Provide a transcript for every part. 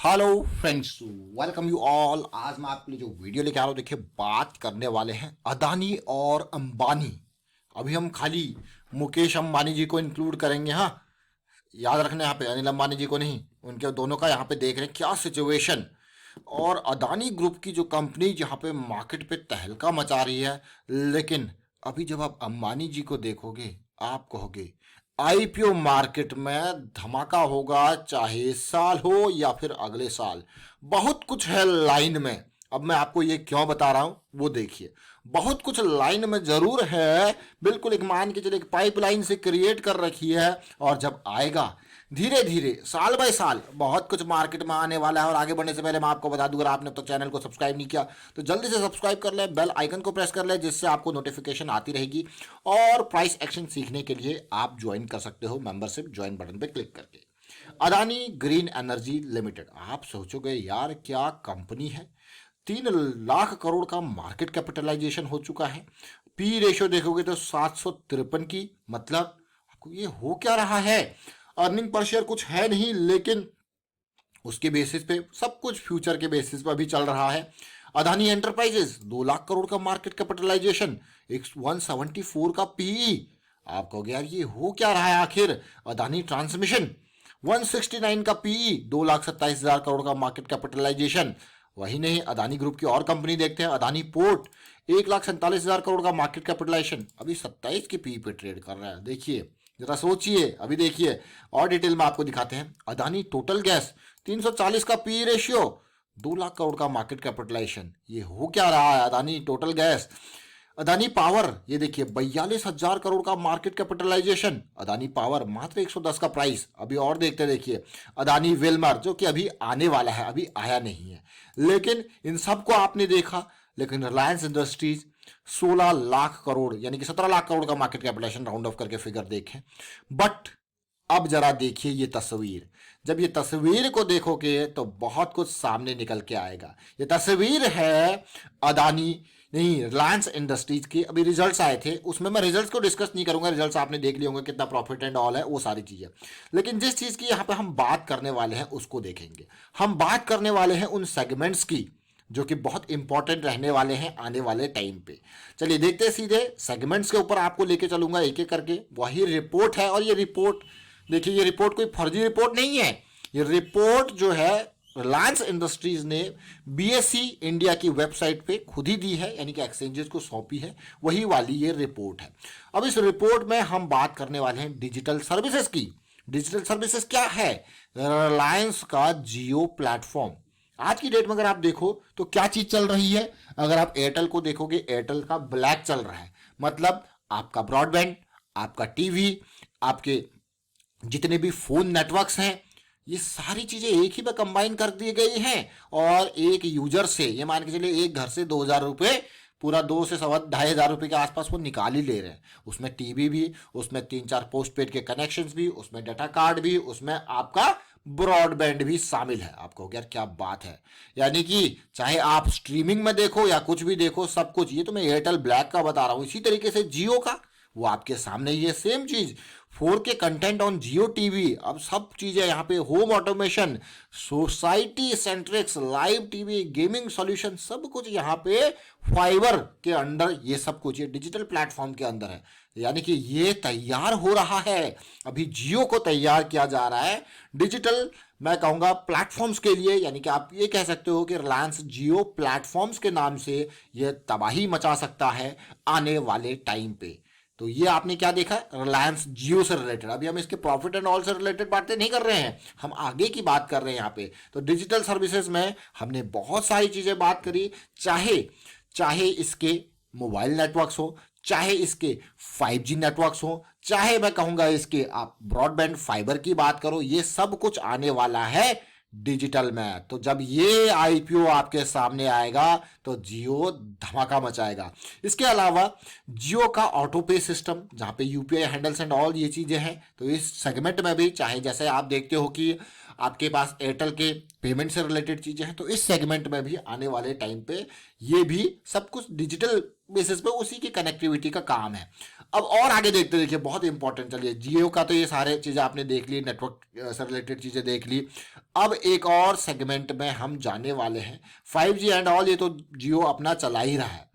Hello friends, welcome you all. आज मैं आपके लिए जो वीडियो लेके आ रहा हूँ, देखिए बात करने वाले हैं अदानी और अंबानी। अभी हम खाली मुकेश अंबानी जी को इंक्लूड करेंगे। हाँ, याद रखना यहाँ पे अनिल अंबानी जी को नहीं, उनके दोनों का यहाँ पे देख रहे हैं क्या सिचुएशन। और अदानी ग्रुप की जो कंपनी जहाँ पे मार्केट पे तहलका मचा रही है, लेकिन अभी जब आप अंबानी जी को देखोगे आप कहोगे आईपीओ मार्केट में धमाका होगा, चाहे इस साल हो या फिर अगले साल। बहुत कुछ है लाइन में। अब मैं आपको ये क्यों बता रहा हूं वो देखिए। बहुत कुछ लाइन में जरूर है, बिल्कुल एक मान के चलिए एक पाइपलाइन से क्रिएट कर रखी है। और जब आएगा धीरे धीरे साल बाय साल बहुत कुछ मार्केट में आने वाला है। और आगे बढ़ने से पहले मैं आपको बता दूं, अगर आपने अब तक चैनल को सब्सक्राइब नहीं किया तो जल्दी से सब्सक्राइब कर ले, बेल आइकन को प्रेस कर ले, जिससे आपको नोटिफिकेशन आती रहेगी। और प्राइस एक्शन सीखने के लिए आप ज्वाइन कर सकते हो मेंबरशिप ज्वाइन बटन पे क्लिक करके। अदानी ग्रीन एनर्जी लिमिटेड, आप सोचोगे यार क्या कंपनी है। 3 लाख करोड़ का मार्केट कैपिटलाइजेशन हो चुका है। पी रेशियो देखोगे तो 753 की, मतलब आपको ये हो क्या रहा है। अर्निंग पर शेयर कुछ है नहीं, लेकिन उसके बेसिस पे सब कुछ फ्यूचर के बेसिस पर भी चल रहा है। अदानी एंटरप्राइजेस 2 लाख करोड़ का मार्केट कैपिटलाइजेशन, 174 का पीई। आप कहोगे यार ये हो क्या रहा है आखिर। अदानी ट्रांसमिशन 169 का पीई, 2,27,000 करोड़ का मार्केट कैपिटलाइजेशन। वही नहीं, अदानी ग्रुप की और कंपनी देखते हैं। अदानी पोर्ट 1,47,000 करोड़ का मार्केट कैपिटलाइजेशन, अभी 27 के पीई पे ट्रेड कर रहा है। देखिए जरा सोचिए, अभी देखिए और डिटेल में आपको दिखाते हैं। अदानी टोटल गैस 340 का पी रेशियो, 2 लाख करोड़ का मार्केट कैपिटलाइजेशन। ये हो क्या रहा है Adani total gas. Adani power, ये देखिए 42,000 करोड़ का मार्केट कैपिटलाइजेशन। अदानी पावर मात्र 110 का प्राइस। अभी और देखते देखिए अदानी विल्मर, जो कि अभी आने वाला है, अभी आया नहीं है, लेकिन इन सबको आपने देखा। लेकिन रिलायंस इंडस्ट्रीज 16 लाख करोड़, यानी कि 17 लाख करोड़ का मार्केट कैपिटलाइजेशन, राउंड ऑफ करके फिगर देखें। बट अब जरा देखिए ये तस्वीर। जब ये तस्वीर को देखोगे तो बहुत कुछ सामने निकल के आएगा। ये तस्वीर है अदानी नहीं, रिलायंस इंडस्ट्रीज की। अभी रिजल्ट्स आए थे, उसमें मैं रिजल्ट्स को डिस्कस नहीं करूंगा, रिजल्ट्स आपने देख लिए होंगे, कितना प्रॉफिट एंड ऑल है, वो सारी चीजें। लेकिन जिस चीज की यहाँ पे हम बात करने वाले हैं उसको देखेंगे। हम बात करने वाले हैं उन सेगमेंट्स की जो कि बहुत इंपॉर्टेंट रहने वाले हैं आने वाले टाइम पे। चलिए देखते हैं, सीधे सेगमेंट्स के ऊपर आपको लेके चलूंगा एक एक करके। वही रिपोर्ट है, और ये रिपोर्ट देखिए, ये रिपोर्ट कोई फर्जी रिपोर्ट नहीं है। ये रिपोर्ट जो है रिलायंस इंडस्ट्रीज ने बीएसई इंडिया की वेबसाइट पे खुद ही दी है, यानी कि एक्सचेंजेस को सौंपी है, वही वाली ये रिपोर्ट है। अब इस रिपोर्ट में हम बात करने वाले हैं डिजिटल सर्विसेज की। डिजिटल सर्विसेज क्या है? रिलायंस का जियो प्लेटफॉर्म। आज की डेट में अगर आप देखो तो क्या चीज चल रही है। अगर आप एयरटेल को देखोगे, एयरटेल का ब्लैक चल रहा है, मतलब आपका ब्रॉडबैंड, आपका टीवी, आपके जितने भी फोन नेटवर्क्स हैं, ये सारी चीजें एक ही में कंबाइन कर दी गई हैं। और एक यूजर से, ये मान के चलिए एक घर से 2,000 रुपये, पूरा 2 से 2,500 रुपये के आसपास वो निकाल ही ले रहे हैं। उसमें टीवी भी, उसमें 3-4 पोस्ट पेड के कनेक्शंस भी, उसमें डाटा कार्ड भी, उसमें आपका ब्रॉडबैंड भी शामिल है। आपको यार क्या बात है, यानी कि चाहे आप स्ट्रीमिंग में देखो या कुछ भी देखो, सब कुछ। ये तो मैं एयरटेल ब्लैक का बता रहा हूं। इसी तरीके से जियो का, वो आपके सामने ही है, सेम चीज। 4K content on Jio TV. अब सब चीजें यहाँ पे, home automation, society Centrix, live TV, gaming solution, सब कुछ यहाँ पे फाइबर के अंडर, ये सब कुछ ये डिजिटल प्लेटफॉर्म के अंदर है। यानी कि ये तैयार हो रहा है, अभी जियो को तैयार किया जा रहा है डिजिटल, मैं कहूंगा प्लेटफॉर्म्स के लिए। यानी कि आप ये कह सकते हो कि रिलायंस जियो प्लेटफॉर्म्स के नाम से ये तबाही मचा सकता है आने वाले टाइम पे। तो ये आपने क्या देखा, रिलायंस जियो से रिलेटेड। अभी हम इसके प्रॉफिट एंड ऑल से रिलेटेड बातें नहीं कर रहे हैं, हम आगे की बात कर रहे हैं यहाँ पे। तो डिजिटल सर्विसेज में हमने बहुत सारी चीजें बात करी, चाहे चाहे इसके मोबाइल नेटवर्क्स हो, चाहे इसके 5G नेटवर्क्स हो, चाहे मैं कहूंगा इसके आप ब्रॉडबैंड फाइबर की बात करो, ये सब कुछ आने वाला है डिजिटल में। तो जब ये आईपीओ आपके सामने आएगा तो जियो धमाका मचाएगा। इसके अलावा जियो का ऑटो पे सिस्टम, जहां पे यूपीआई हैंडल्स एंड ऑल ये चीजें हैं, तो इस सेगमेंट में भी, चाहे जैसे आप देखते हो कि आपके पास एयरटेल के पेमेंट से रिलेटेड चीजें हैं, तो इस सेगमेंट में भी आने वाले टाइम पे ये भी सब कुछ डिजिटल बेसिस पे उसी की कनेक्टिविटी का काम है। अब और आगे देखते देखिए, बहुत इंपॉर्टेंट, चलिए जियो का तो ये सारे चीज़ें आपने देख ली, नेटवर्क से रिलेटेड चीज़ें देख ली। अब एक और सेगमेंट में हम जाने वाले हैं, 5G एंड ऑल, ये तो जियो अपना चला ही रहा है।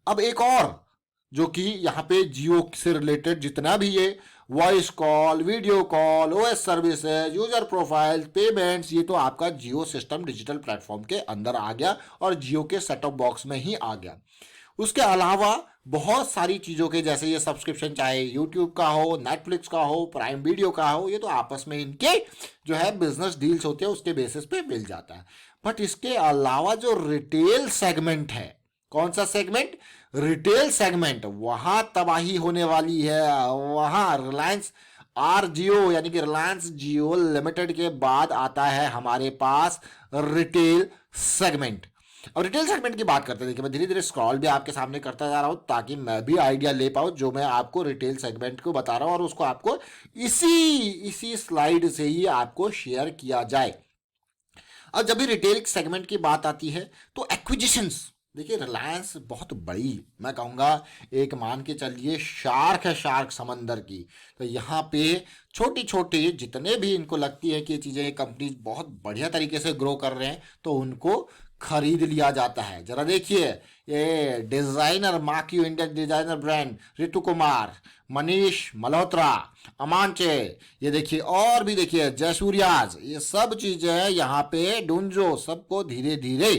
अब एक और जो कि यहाँ पे जियो से रिलेटेड जितना भी ये voice call, video call, OS services, user profile, payments, ये तो आपका जियो सिस्टम डिजिटल प्लेटफॉर्म के अंदर आ गया और जियो के सेटअप बॉक्स में ही आ गया। उसके अलावा बहुत सारी चीज़ों के, जैसे ये सब्सक्रिप्शन, चाहे यूट्यूब का हो, नेटफ्लिक्स का हो, प्राइम वीडियो का हो, ये तो आपस में इनके जो है बिजनेस डील्स होते हैं उसके बेसिस पे मिल जाता है। बट इसके अलावा जो रिटेल सेगमेंट है, कौन सा सेगमेंट? रिटेल सेगमेंट, वहां तबाही होने वाली है। वहां रिलायंस आर जियो यानी कि रिलायंस जियो लिमिटेड के बाद आता है हमारे पास रिटेल सेगमेंट। और रिटेल सेगमेंट की बात करते हैं, देखिए मैं धीरे धीरे स्क्रॉल भी आपके सामने करता जा रहा हूं ताकि मैं भी आइडिया ले पाऊं जो मैं आपको रिटेल सेगमेंट को बता रहा हूं, और उसको आपको इसी स्लाइड से ही आपको शेयर किया जाए। अब जब भी रिटेल सेगमेंट की बात आती है तो एक्विजिशंस, देखिए रिलायंस बहुत बड़ी, मैं कहूँगा एक मान के चलिए शार्क है, शार्क समंदर की। तो यहाँ पे छोटी छोटी जितने भी इनको लगती है कि ये चीज़ें, कंपनी बहुत बढ़िया तरीके से ग्रो कर रहे हैं, तो उनको खरीद लिया जाता है। जरा देखिए, ये designer marquee Indian designer brand, Ritu Kumar, Manish Malhotra, अमांचे, ये देखिए और भी देखिए जयसूर्याज, ये सब चीजें यहाँ पे डूंजो, सबको धीरे धीरे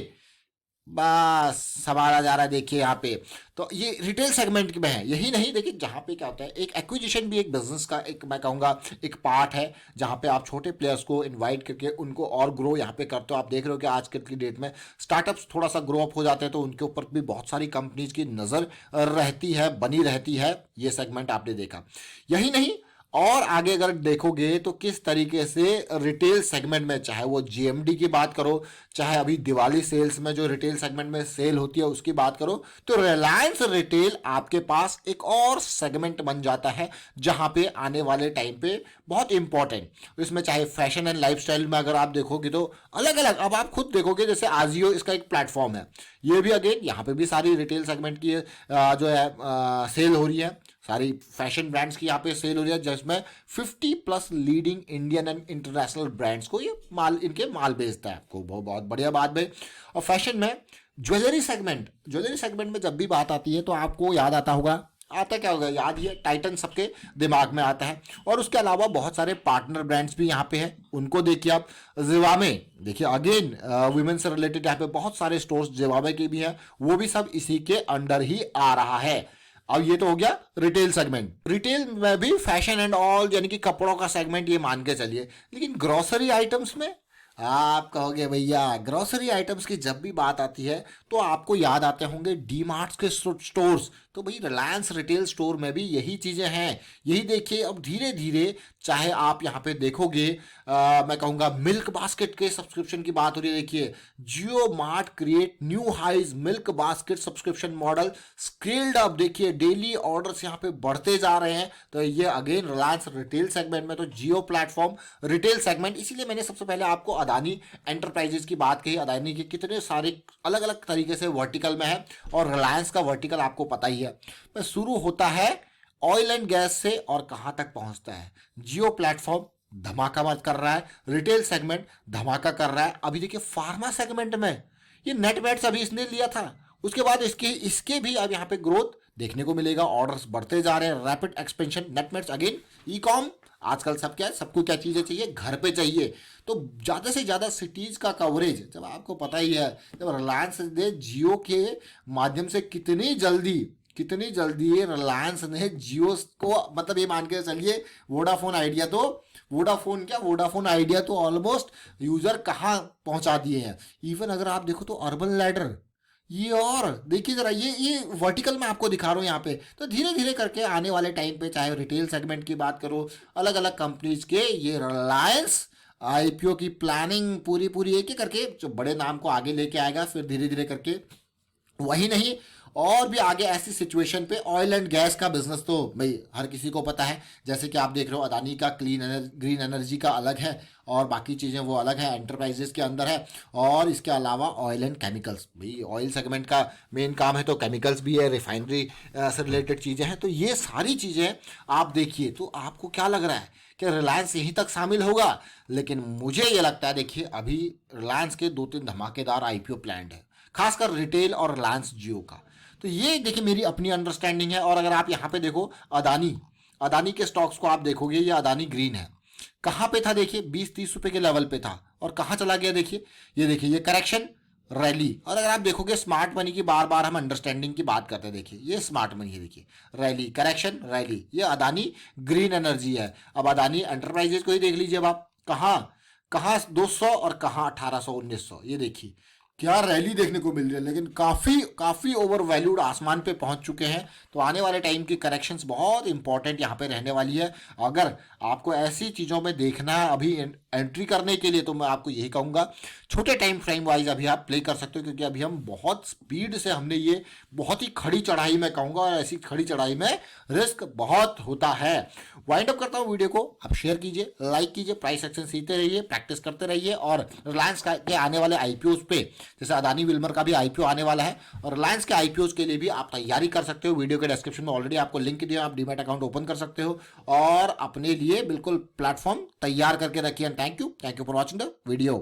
बस संभाला जा रहा है। देखिए यहाँ पे तो ये रिटेल सेगमेंट में है। यही नहीं, देखिए जहाँ पे क्या होता है, एक एक्विजिशन भी एक बिजनेस का एक, मैं कहूँगा एक पार्ट है, जहाँ पे आप छोटे प्लेयर्स को इनवाइट करके उनको और ग्रो यहाँ पे करते हो। आप देख रहे हो कि आजकल की डेट में स्टार्टअप्स थोड़ा सा ग्रो अप हो जाते हैं तो उनके ऊपर भी बहुत सारी कंपनीज की नज़र रहती है, बनी रहती है। ये सेगमेंट आपने देखा। यही नहीं, और आगे अगर देखोगे तो किस तरीके से रिटेल सेगमेंट में, चाहे वो जीएमडी की बात करो, चाहे अभी दिवाली सेल्स में जो रिटेल सेगमेंट में सेल होती है उसकी बात करो, तो रिलायंस रिटेल आपके पास एक और सेगमेंट बन जाता है जहां पे आने वाले टाइम पे बहुत इंपॉर्टेंट। इसमें चाहे फैशन एंड लाइफस्टाइल में अगर आप देखोगे तो अलग अलग, अब आप खुद देखोगे, जैसे आजियो इसका एक प्लेटफॉर्म है, ये भी अगेन यहाँ पे भी सारी रिटेल सेगमेंट की जो है सेल हो रही है, सारी फैशन ब्रांड्स की यहाँ पे सेल हो रही है, जिसमें 50+ leading Indian and international brands को ये माल, इनके माल बेचता है आपको। बहुत बढ़िया बात है। और फैशन में ज्वेलरी सेगमेंट, ज्वेलरी सेगमेंट में जब भी बात आती है तो आपको याद आता होगा, आता क्या होगा, याद ही है, टाइटन सबके दिमाग में आता है। और उसके अलावा बहुत सारे पार्टनर ब्रांड्स भी यहाँ पे हैं, उनको देखिए आप। जिवामे देखिए, अगेन वुमेन से रिलेटेड यहाँ पे बहुत सारे स्टोर्स जिवामे के भी हैं, वो भी सब इसी के अंडर ही आ रहा है। अब ये तो हो गया रिटेल सेगमेंट। रिटेल में भी फैशन एंड ऑल यानी कि कपड़ों का सेगमेंट ये मान के चलिए, लेकिन ग्रोसरी आइटम्स में आप कहोगे भैया ग्रोसरी आइटम्स की जब भी बात आती है तो आपको याद आते होंगे डी मार्ट्स के स्टोर्स। तो भाई रिलायंस रिटेल स्टोर में भी यही चीज़ें हैं। यही देखिए, अब धीरे धीरे चाहे आप यहाँ पे देखोगे, मैं कहूँगा मिल्क बास्केट के सब्सक्रिप्शन की बात हो रही है। देखिए JioMart create new highs milk basket subscription model scaled up, देखिए डेली ऑर्डर्स यहाँ पे बढ़ते जा रहे हैं। तो ये अगेन रिलायंस रिटेल सेगमेंट में, तो जियो प्लेटफॉर्म रिटेल सेगमेंट। इसीलिए मैंने सबसे पहले आपको अदानी एंटरप्राइजेस की बात कही। अदानी के कितने सारे अलग अलग तरीके से वर्टिकल में है, और रिलायंस का वर्टिकल आपको पता ही है। मैं शुरू होता है ऑयल एंड गैस से और कहां तक पहुंचता है। जियो प्लेटफॉर्म धमाका मत कर रहा है, रिटेल सेगमेंट धमाका कर रहा है। अभी देखिए फार्मा सेगमेंट में ये नेटवेट्स अभी इसने लिया था, उसके बाद इसके भी अब यहाँ पे ग्रोथ देखने को मिलेगा, ऑर्डर्स बढ़ते जा रहे हैं, rapid expansion. नेटवेट्स again e com, आजकल सब क्या है, सबको क्या चीज़ें चाहिए, घर पे चाहिए। तो ज़्यादा से ज़्यादा सिटीज़ का कवरेज, जब आपको पता ही है जब रिलायंस ने जियो के माध्यम से कितनी जल्दी रिलायंस ने जियो को, मतलब ये मान के चलिए वोडाफोन आइडिया तो, वोडाफोन आइडिया तो ऑलमोस्ट यूज़र कहाँ पहुँचा दिए हैं। इवन अगर आप देखो तो अर्बन लैडर, ये और देखिए जरा, ये वर्टिकल में आपको दिखा रहा हूँ यहाँ पे। तो धीरे धीरे करके आने वाले टाइम पे, चाहे रिटेल सेगमेंट की बात करो, अलग अलग कंपनीज के ये रिलायंस आईपीओ की प्लानिंग पूरी एक एक करके जो बड़े नाम को आगे लेके आएगा, फिर धीरे धीरे करके। वही नहीं, और भी आगे ऐसी सिचुएशन पे ऑयल एंड गैस का बिजनेस तो भाई हर किसी को पता है, जैसे कि आप देख रहे हो अदानी का ग्रीन एनर्जी का अलग है और बाकी चीज़ें वो अलग है, एंटरप्राइजेस के अंदर है। और इसके अलावा ऑयल एंड केमिकल्स, भाई ऑयल सेगमेंट का मेन काम है, तो केमिकल्स भी है, रिफाइनरी से रिलेटेड चीज़ें हैं। तो ये सारी चीज़ें आप देखिए तो आपको क्या लग रहा है कि रिलायंस यहीं तक शामिल होगा? लेकिन मुझे ये लगता है, देखिए अभी रिलायंस के 2-3 धमाकेदार आईपीओ प्लान्ड है, खासकर रिटेल और रिलायंस जियो का। तो ये देखिए मेरी अपनी अंडरस्टैंडिंग है। और अगर आप यहाँ पे देखो अदानी, अदानी के स्टॉक्स को आप देखोगे, ये अदानी ग्रीन है, कहाँ पे था देखिए 20-30 रुपए के लेवल पे था और कहाँ चला गया देखिए। ये देखिए ये करेक्शन रैली। और अगर आप देखोगे स्मार्ट मनी की बार बार हम अंडरस्टैंडिंग की बात करते हैं, देखिए ये स्मार्ट मनी है, देखिए रैली करेक्शन रैली, ये अदानी ग्रीन एनर्जी है। अब अदानी एंटरप्राइजेज को ही देख लीजिए, अब आप कहाँ कहाँ 200 और कहाँ 1800-1900, ये देखिए क्या रैली देखने को मिल रही है। लेकिन काफ़ी काफ़ी ओवर वैल्यूड आसमान पे पहुंच चुके हैं। तो आने वाले टाइम की करेक्शंस बहुत इंपॉर्टेंट यहाँ पे रहने वाली है। अगर आपको ऐसी चीज़ों में देखना है अभी एंट्री करने के लिए, तो मैं आपको यही कहूँगा छोटे टाइम फ्रेम वाइज अभी आप प्ले कर सकते हो, क्योंकि अभी हम बहुत स्पीड से हमने ये बहुत ही खड़ी चढ़ाई में कहूँगा, और ऐसी खड़ी चढ़ाई में रिस्क बहुत होता है। वाइंड अप करता हूँ वीडियो को, आप शेयर कीजिए, लाइक कीजिए, प्राइस एक्शन सीखते रहिए, प्रैक्टिस करते रहिए। और रिलायंस के आने वाले आईपीओ पे, जैसे अदानी विल्मर का भी आईपीओ आने वाला है, और रिलायंस के आईपीओ के लिए भी आप तैयारी कर सकते हो। वीडियो के डिस्क्रिप्शन में ऑलरेडी आपको लिंक दिया, आप डीमैट अकाउंट ओपन कर सकते हो और अपने लिए बिल्कुल प्लेटफॉर्म तैयार करके रखिए। Thank you for watching the video.